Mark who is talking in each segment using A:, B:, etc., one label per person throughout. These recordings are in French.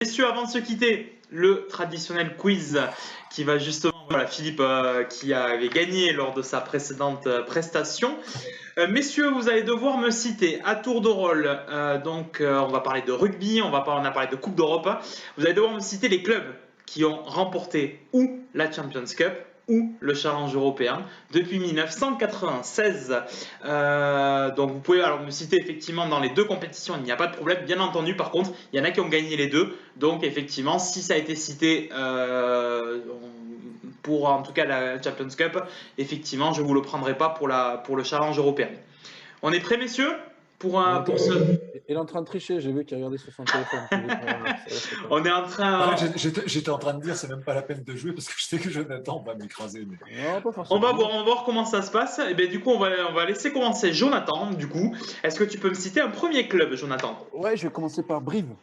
A: Messieurs, avant de se quitter, le traditionnel quiz qui va justement, voilà, Philippe qui avait gagné lors de sa précédente prestation. Messieurs, vous allez devoir me citer à tour de rôle. On va parler de rugby, on a parlé de Coupe d'Europe. Vous allez devoir me citer les clubs qui ont remporté ou la Champions Cup ou le Challenge européen depuis 1996. Donc vous pouvez alors me citer effectivement dans les deux compétitions, il n'y a pas de problème. Bien entendu, par contre, il y en a qui ont gagné les deux. Donc effectivement, si ça a été cité pour en tout cas la Champions Cup, effectivement, je ne vous le prendrai pas pour le Challenge européen. On est prêts, messieurs, pour ce...
B: Il est en train de tricher, j'ai vu qu'il regardait sur son téléphone.
A: On est en train...
C: J'étais en train de dire, c'est même pas la peine de jouer parce que je sais que Jonathan va m'écraser. Mais...
B: Non, pas forcément.
A: On va voir comment ça se passe. Et bien, du coup, on va laisser commencer Jonathan. Du coup, est-ce que tu peux me citer un premier club, Jonathan?
B: Ouais, je vais commencer par Brive.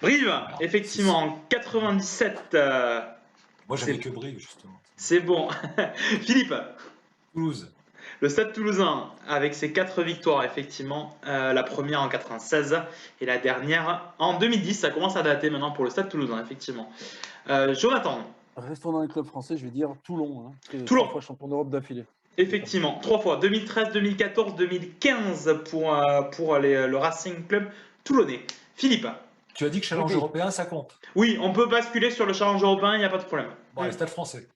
A: Brive, effectivement, en 97.
C: Moi, j'avais que Brive, justement.
A: C'est bon. Philippe?
C: Toulouse.
A: Le Stade Toulousain, avec ses 4 victoires, effectivement, la première en 96 et la dernière en 2010. Ça commence à dater maintenant pour le Stade Toulousain, effectivement. Jonathan?
B: Restons dans les clubs français, je vais dire Toulon.
A: Toulon.
B: 3 fois champion d'Europe d'affilée.
A: Effectivement, 3 fois, 2013, 2014, 2015 pour le Racing Club toulonnais. Philippe?
C: Tu as dit que Challenge européen, ça compte?
A: Oui, on peut basculer sur le Challenge européen, il n'y a pas de problème.
C: Bon, le Stade français.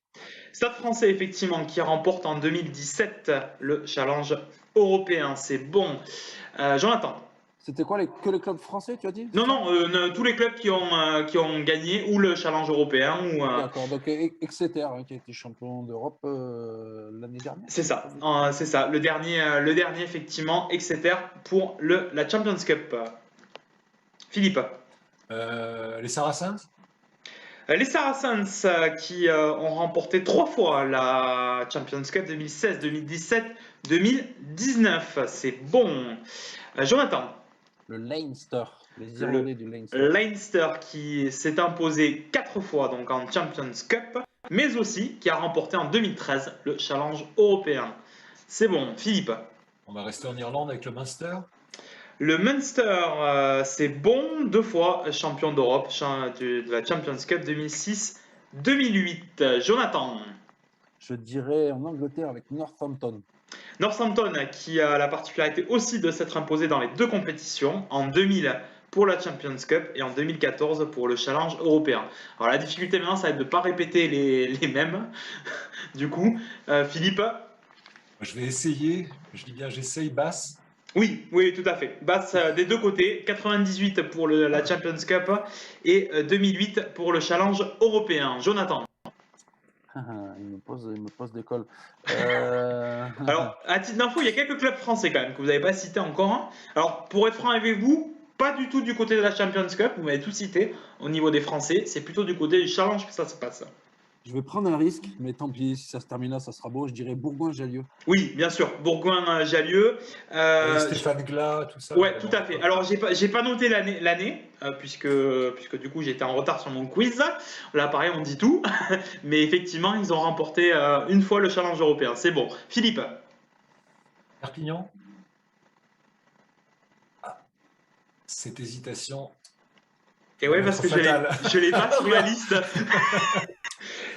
A: Stade français, effectivement, qui remporte en 2017 le Challenge européen. C'est bon. Jonathan?
B: C'était quoi que les clubs français, tu as dit?
A: Non, tous les clubs qui ont gagné ou le Challenge européen.
B: D'accord, donc Exeter, qui a été champion d'Europe l'année dernière.
A: C'est ça, c'est ça. Le dernier, effectivement, Exeter pour la Champions Cup. Philippe?
C: Les Saracens?
A: Les Saracens qui ont remporté 3 fois la Champions Cup 2016, 2017, 2019. C'est bon. Jonathan?
B: Le Leinster, les Irlandais du Leinster.
A: Leinster qui s'est imposé 4 fois donc en Champions Cup, mais aussi qui a remporté en 2013 le Challenge européen. C'est bon. Philippe?
C: On va rester en Irlande avec le Munster.
A: Le Munster, c'est bon, 2 fois champion d'Europe de la Champions Cup 2006-2008. Jonathan?
B: Je dirais en Angleterre avec Northampton.
A: Northampton qui a la particularité aussi de s'être imposé dans les deux compétitions, en 2000 pour la Champions Cup et en 2014 pour le Challenge européen. Alors la difficulté maintenant, ça va être de ne pas répéter les mêmes. Du coup, Philippe?
C: Je vais essayer, je dis bien j'essaye, Basse.
A: Oui, tout à fait. Basse des deux côtés, 98 pour la Champions Cup et 2008 pour le Challenge européen. Jonathan?
B: Il me pose des cols.
A: Alors, à titre d'info, il y a quelques clubs français quand même que vous n'avez pas cité encore. Alors, pour être franc avec vous, pas du tout du côté de la Champions Cup, vous m'avez tout cité au niveau des Français, c'est plutôt du côté du Challenge que ça se passe.
B: Je vais prendre un risque, mais tant pis, si ça se termine là, ça sera beau. Je dirais Bourgoin-Jallieu.
A: Oui, bien sûr, Bourgoin-Jallieu.
C: Stéphane Glas, tout ça.
A: Ouais, tout à fait. Alors, j'ai pas noté l'année, puisque du coup, j'étais en retard sur mon quiz. Là, pareil, on dit tout. Mais effectivement, ils ont remporté une fois le Challenge européen. C'est bon. Philippe?
C: Perpignan. Cette hésitation.
A: Et ouais, parce que je l'ai pas sur la liste.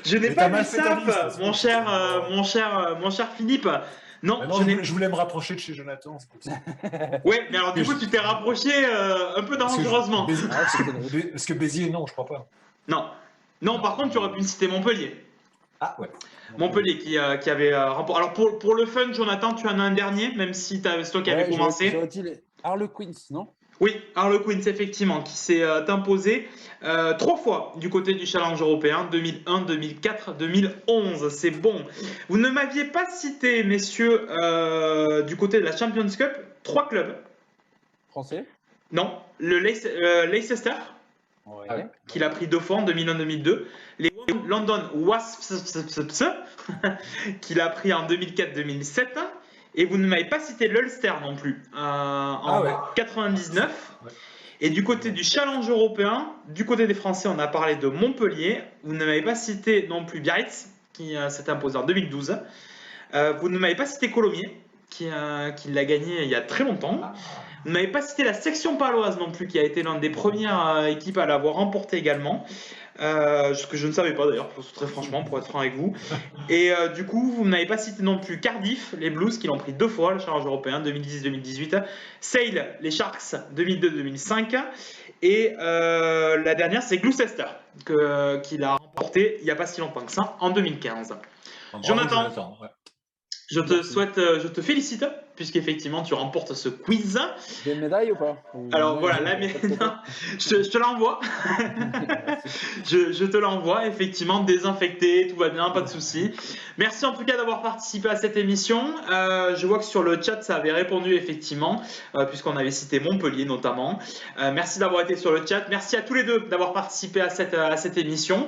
A: Je n'ai pas mis ça, mon cher Philippe. Non,
C: je voulais me rapprocher de chez Jonathan.
A: Ouais, mais alors du coup, tu t'es rapproché un peu dangereusement.
C: Parce que Béziers, non, je crois pas.
A: Non, par contre, tu aurais pu me citer Montpellier.
C: Ah ouais.
A: Montpellier qui avait remporté. Alors pour le fun, Jonathan, tu en as un dernier, même si c'est toi qui avais commencé.
B: J'aurais dit les Harlequins, non?
A: Oui, Harlequins, effectivement, qui s'est imposé 3 fois du côté du Challenge européen, 2001, 2004, 2011. C'est bon. Vous ne m'aviez pas cité, messieurs, du côté de la Champions Cup, 3 clubs.
B: Français?
A: Non, le Leicester,
B: ouais.
A: qui l'a pris 2 fois en 2001-2002. Les London Wasps, qui l'a pris en 2004-2007. Et vous ne m'avez pas cité l'Ulster non plus, en 99. Ouais. Et du côté du Challenge européen, du côté des Français, on a parlé de Montpellier. Vous ne m'avez pas cité non plus Biarritz, qui s'est imposé en 2012. Vous ne m'avez pas cité Colomiers, qui l'a gagné il y a très longtemps. Vous n'avez pas cité la section paloise non plus, qui a été l'une des premières équipes à l'avoir remporté également. Ce que je ne savais pas d'ailleurs, très franchement, pour être franc avec vous. Et du coup, vous n'avez pas cité non plus Cardiff, les Blues, qui l'ont pris 2 fois, le challenge européen, 2010-2018. Sale, les Sharks, 2002-2005. Et la dernière, c'est Gloucester, qui l'a remporté il n'y a pas si longtemps que ça, en 2015.
C: Bravo,
A: Jonathan,
C: ouais.
A: je te félicite, puisqu'effectivement tu remportes ce quiz.
B: Des médailles ou pas?
A: Alors voilà, je te l'envoie. je te l'envoie, effectivement, désinfecté, tout va bien, pas de souci. Merci en tout cas d'avoir participé à cette émission. Je vois que sur le chat, ça avait répondu effectivement, puisqu'on avait cité Montpellier notamment. Merci d'avoir été sur le chat. Merci à tous les deux d'avoir participé à cette émission.